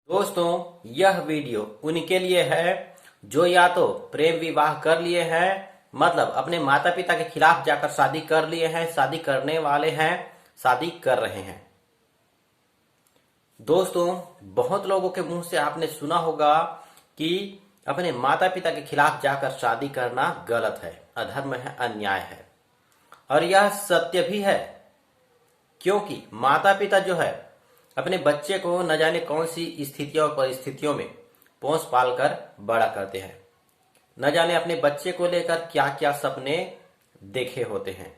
दोस्तों, यह वीडियो उनके लिए है जो या तो प्रेम विवाह कर लिए हैं, मतलब अपने माता पिता के खिलाफ जाकर शादी कर लिए हैं, शादी करने वाले हैं, शादी कर रहे हैं। दोस्तों, बहुत लोगों के मुंह से आपने सुना होगा कि अपने माता पिता के खिलाफ जाकर शादी करना गलत है, अधर्म है, अन्याय है। और यह सत्य भी है, क्योंकि माता पिता जो है अपने बच्चे को न जाने कौन सी स्थितियों और परिस्थितियों में पोस पाल कर बड़ा करते हैं, न जाने अपने बच्चे को लेकर क्या क्या सपने देखे होते हैं।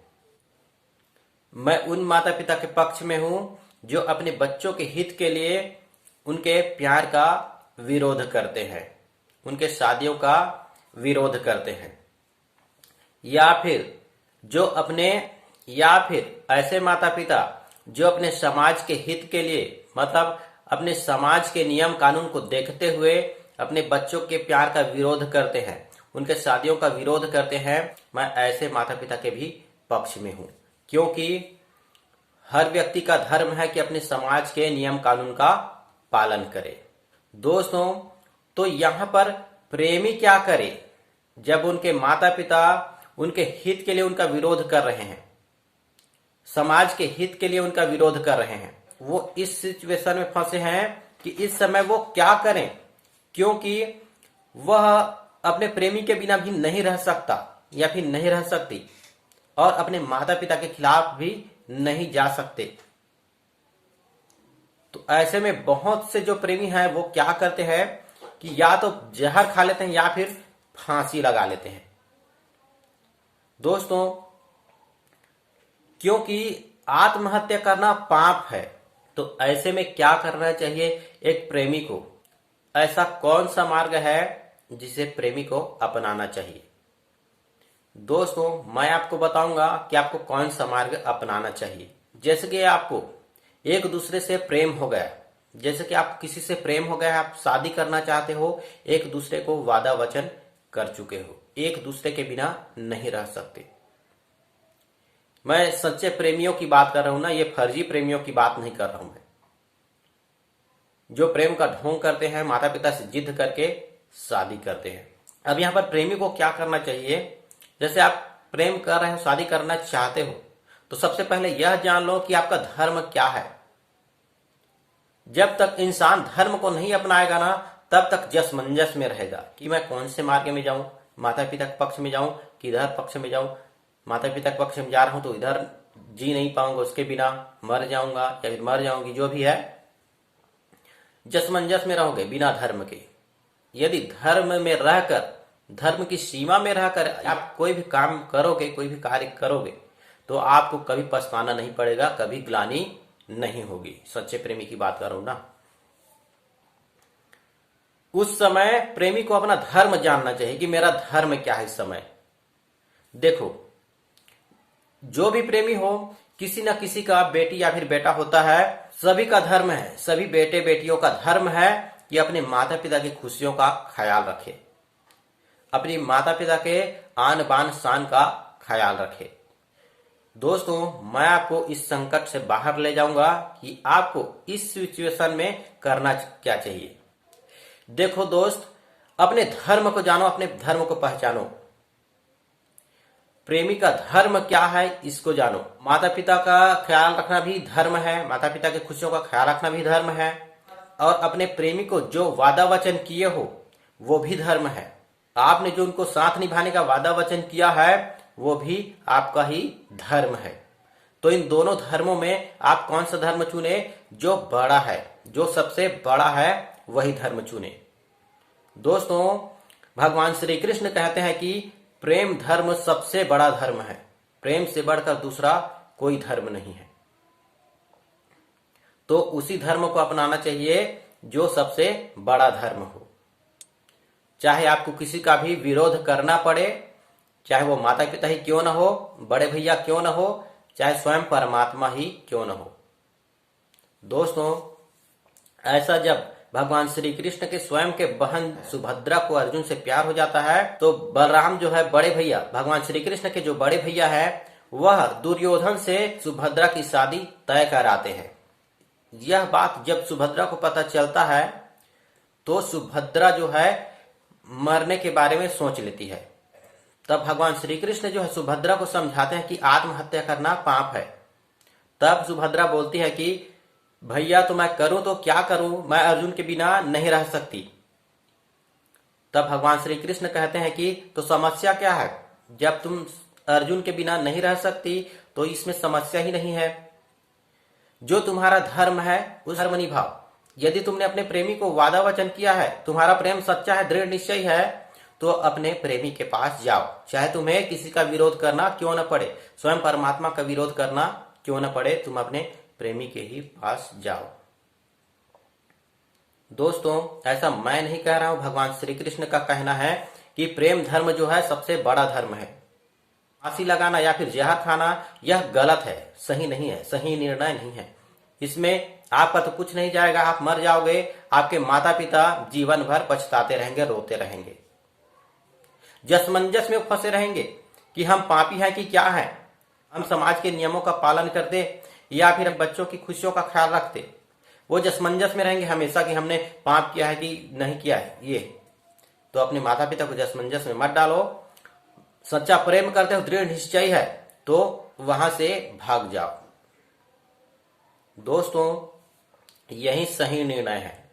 मैं उन माता पिता के पक्ष में हूं जो अपने बच्चों के हित के लिए उनके प्यार का विरोध करते हैं, उनके शादियों का विरोध करते हैं, या फिर ऐसे माता पिता जो अपने समाज के हित के लिए, मतलब अपने समाज के नियम कानून को देखते हुए अपने बच्चों के प्यार का विरोध करते हैं, उनके शादियों का विरोध करते हैं। मैं ऐसे माता पिता के भी पक्ष में हूं, क्योंकि हर व्यक्ति का धर्म है कि अपने समाज के नियम कानून का पालन करे। दोस्तों, तो यहां पर प्रेमी क्या करे जब उनके माता पिता उनके हित के लिए उनका विरोध कर रहे हैं, समाज के हित के लिए उनका विरोध कर रहे हैं। वो इस सिचुएशन में फंसे हैं कि इस समय वो क्या करें, क्योंकि वह अपने प्रेमी के बिना भी नहीं रह सकता या फिर नहीं रह सकती, और अपने माता पिता के खिलाफ भी नहीं जा सकते। तो ऐसे में बहुत से जो प्रेमी हैं वो क्या करते हैं कि या तो जहर खा लेते हैं या फिर फांसी लगा लेते हैं। दोस्तों, क्योंकि आत्महत्या करना पाप है, तो ऐसे में क्या करना चाहिए एक प्रेमी को? ऐसा कौन सा मार्ग है जिसे प्रेमी को अपनाना चाहिए? दोस्तों, मैं आपको बताऊंगा कि आपको कौन सा मार्ग अपनाना चाहिए। जैसे कि आपको एक दूसरे से प्रेम हो गया, जैसे कि आप किसी से प्रेम हो गया, आप शादी करना चाहते हो, एक दूसरे को वादा वचन कर चुके हो, एक दूसरे के बिना नहीं रह सकते। मैं सच्चे प्रेमियों की बात कर रहा हूं ना, ये फर्जी प्रेमियों की बात नहीं कर रहा हूं मैं, जो प्रेम का ढोंग करते हैं, माता पिता से जिद करके शादी करते हैं। अब यहां पर प्रेमी को क्या करना चाहिए? जैसे आप प्रेम कर रहे हो, शादी करना चाहते हो, तो सबसे पहले यह जान लो कि आपका धर्म क्या है। जब तक इंसान धर्म को नहीं अपनाएगा ना, तब तक जसमंजस में रहेगा कि मैं कौन से मार्ग में जाऊं, माता पिता के पक्ष में जाऊं कि इधर पक्ष में जाऊं। माता पिता के पक्ष में जा रहा हूं तो इधर जी नहीं पाऊंगा, उसके बिना मर जाऊंगा या फिर मर जाऊंगी, जो भी है जसमंजस में रहोगे बिना धर्म के। यदि धर्म में रहकर, धर्म की सीमा में रहकर आप कोई भी काम करोगे, कोई भी कार्य करोगे, तो आपको कभी पछताना नहीं पड़ेगा, कभी ग्लानि नहीं होगी। सच्चे प्रेमी की बात कर रहा हूं ना। उस समय प्रेमी को अपना धर्म जानना चाहिए कि मेरा धर्म क्या है। इस समय देखो, जो भी प्रेमी हो, किसी न किसी का बेटी या फिर बेटा होता है, सभी का धर्म है, सभी बेटे बेटियों का धर्म है कि अपने माता पिता की खुशियों का ख्याल रखे, अपनी माता पिता के आन बान शान का ख्याल रखे। दोस्तों, मैं आपको इस संकट से बाहर ले जाऊंगा कि आपको इस सिचुएशन में करना क्या चाहिए। देखो दोस्त, अपने धर्म को जानो, अपने धर्म को पहचानो। प्रेमी का धर्म क्या है इसको जानो। माता पिता का ख्याल रखना भी धर्म है, माता पिता की खुशियों का ख्याल रखना भी धर्म है, और अपने प्रेमी को जो वादा वचन किए हो वो भी धर्म है। आपने जो उनको साथ निभाने का वादा वचन किया है वो भी आपका ही धर्म है। तो इन दोनों धर्मों में आप कौन सा धर्म चुने? जो बड़ा है, जो सबसे बड़ा है, वही धर्म चुने। दोस्तों, भगवान श्री कृष्ण कहते हैं कि प्रेम धर्म सबसे बड़ा धर्म है, प्रेम से बढ़कर दूसरा कोई धर्म नहीं है। तो उसी धर्म को अपनाना चाहिए जो सबसे बड़ा धर्म हो। चाहे आपको किसी का भी विरोध करना पड़े, चाहे वो माता पिता ही क्यों ना हो, बड़े भैया क्यों ना हो, चाहे स्वयं परमात्मा ही क्यों ना हो। दोस्तों, ऐसा जब भगवान श्री कृष्ण के स्वयं के बहन सुभद्रा को अर्जुन से प्यार हो जाता है, तो बलराम जो है बड़े भैया, भगवान श्री कृष्ण के जो बड़े भैया है, वह दुर्योधन से सुभद्रा की शादी तय कराते हैं। यह बात जब सुभद्रा को पता चलता है तो सुभद्रा जो है मरने के बारे में सोच लेती है। तब भगवान श्री कृष्ण जो है सुभद्रा को समझाते हैं कि आत्महत्या करना पाप है। तब सुभद्रा बोलती है कि भैया तो मैं करूं तो क्या करूं, मैं अर्जुन के बिना नहीं रह सकती। तब भगवान श्री कृष्ण कहते हैं कि तो समस्या क्या है, जब तुम अर्जुन के बिना नहीं रह सकती तो इसमें समस्या ही नहीं है। जो तुम्हारा धर्म है उस धर्म निभाओ। यदि तुमने अपने प्रेमी को वादा वचन किया है, तुम्हारा प्रेम सच्चा है, दृढ़ निश्चय है, तो अपने प्रेमी के पास जाओ, चाहे तुम्हें किसी का विरोध करना क्यों न पड़े, स्वयं परमात्मा का विरोध करना क्यों न पड़े, तुम अपने प्रेमी के ही पास जाओ। दोस्तों, ऐसा मैं नहीं कह रहा हूं, भगवान श्री कृष्ण का कहना है कि प्रेम धर्म जो है सबसे बड़ा धर्म है। फांसी लगाना या फिर जहर खाना यह गलत है, सही नहीं है, सही निर्णय नहीं है। इसमें आपका तो कुछ नहीं जाएगा, आप मर जाओगे, आपके माता पिता जीवन भर पछताते रहेंगे, रोते रहेंगे, जसमंजस में फंसे रहेंगे कि हम पापी हैं कि क्या है, हम समाज के नियमों का पालन करते या फिर बच्चों की खुशियों का ख्याल रखते। वो जसमंजस में रहेंगे हमेशा कि हमने पाप किया है कि नहीं किया है। ये तो अपने माता पिता को जसमंजस में मत डालो। सच्चा प्रेम करते हो, दृढ़ निश्चय है, तो वहां से भाग जाओ। दोस्तों, यही सही निर्णय है।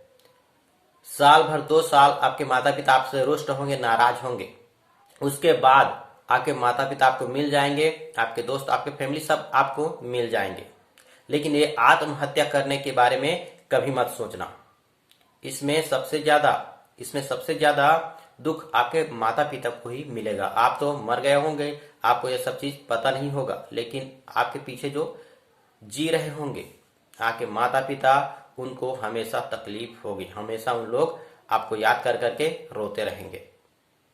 साल भर 2 साल आपके माता पिता आपसे रुष्ट होंगे, नाराज होंगे, उसके बाद आपके माता पिता आपको मिल जाएंगे, आपके दोस्त, आपके फैमिली सब आपको मिल जाएंगे। लेकिन ये आत्महत्या करने के बारे में कभी मत सोचना। इसमें सबसे ज्यादा दुख आपके माता पिता को ही मिलेगा। आप तो मर गए होंगे, आपको ये सब चीज पता नहीं होगा, लेकिन आपके पीछे जो जी रहे होंगे आपके माता पिता, उनको हमेशा तकलीफ होगी, हमेशा उन लोग आपको याद कर करके रोते रहेंगे।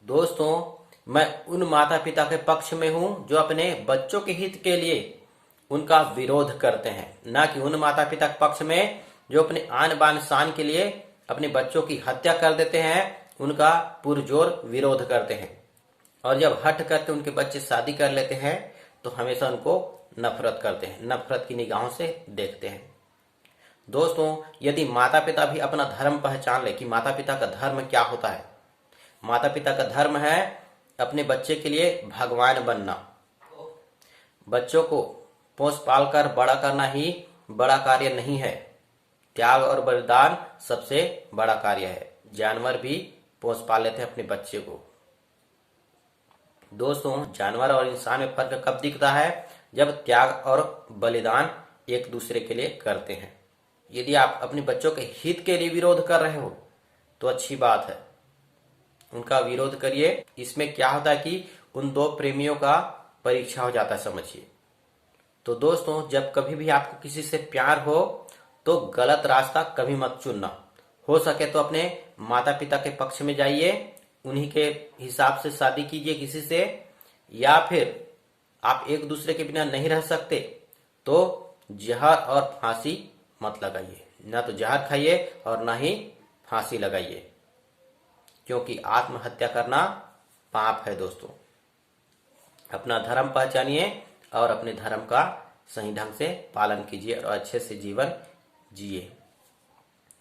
दोस्तों, मैं उन माता पिता के पक्ष में हूं जो अपने बच्चों के हित के लिए उनका विरोध करते हैं, ना कि उन माता पिता के पक्ष में जो अपने आन बान शान के लिए अपने बच्चों की हत्या कर देते हैं, उनका पुरजोर विरोध करते हैं। और जब हट करके उनके बच्चे शादी कर लेते हैं तो हमेशा उनको नफरत करते हैं, नफरत की निगाहों से देखते हैं। दोस्तों, यदि माता पिता भी अपना धर्म पहचान ले कि माता पिता का धर्म क्या होता है, माता पिता का धर्म है अपने बच्चे के लिए भगवान बनना। बच्चों को पोस पाल कर बड़ा करना ही बड़ा कार्य नहीं है, त्याग और बलिदान सबसे बड़ा कार्य है। जानवर भी पोस पाल लेते हैं अपने बच्चे को। दोस्तों, जानवर और इंसान में फर्क कब दिखता है, जब त्याग और बलिदान एक दूसरे के लिए करते हैं। यदि आप अपने बच्चों के हित के लिए विरोध कर रहे हो तो अच्छी बात है, उनका विरोध करिए। इसमें क्या होता है कि उन 2 प्रेमियों का परीक्षा हो जाता है, समझिए। तो दोस्तों, जब कभी भी आपको किसी से प्यार हो तो गलत रास्ता कभी मत चुनना। हो सके तो अपने माता पिता के पक्ष में जाइए, उन्हीं के हिसाब से शादी कीजिए किसी से, या फिर आप एक दूसरे के बिना नहीं रह सकते तो जहर और फांसी मत लगाइए। ना तो जहर खाइए और ना ही फांसी लगाइए, क्योंकि आत्महत्या करना पाप है। दोस्तों, अपना धर्म पहचानिए और अपने धर्म का सही ढंग से पालन कीजिए और अच्छे से जीवन जिए।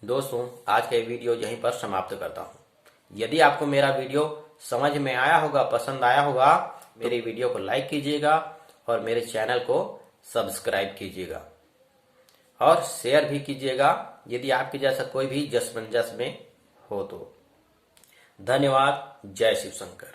दोस्तों, आज का ये वीडियो यहीं पर समाप्त करता हूं। यदि आपको मेरा वीडियो समझ में आया होगा, पसंद आया होगा, मेरे वीडियो को लाइक कीजिएगा और मेरे चैनल को सब्सक्राइब कीजिएगा और शेयर भी कीजिएगा यदि आपके जैसा कोई भी जसमंजस में हो तो। धन्यवाद। जय शिव शंकर।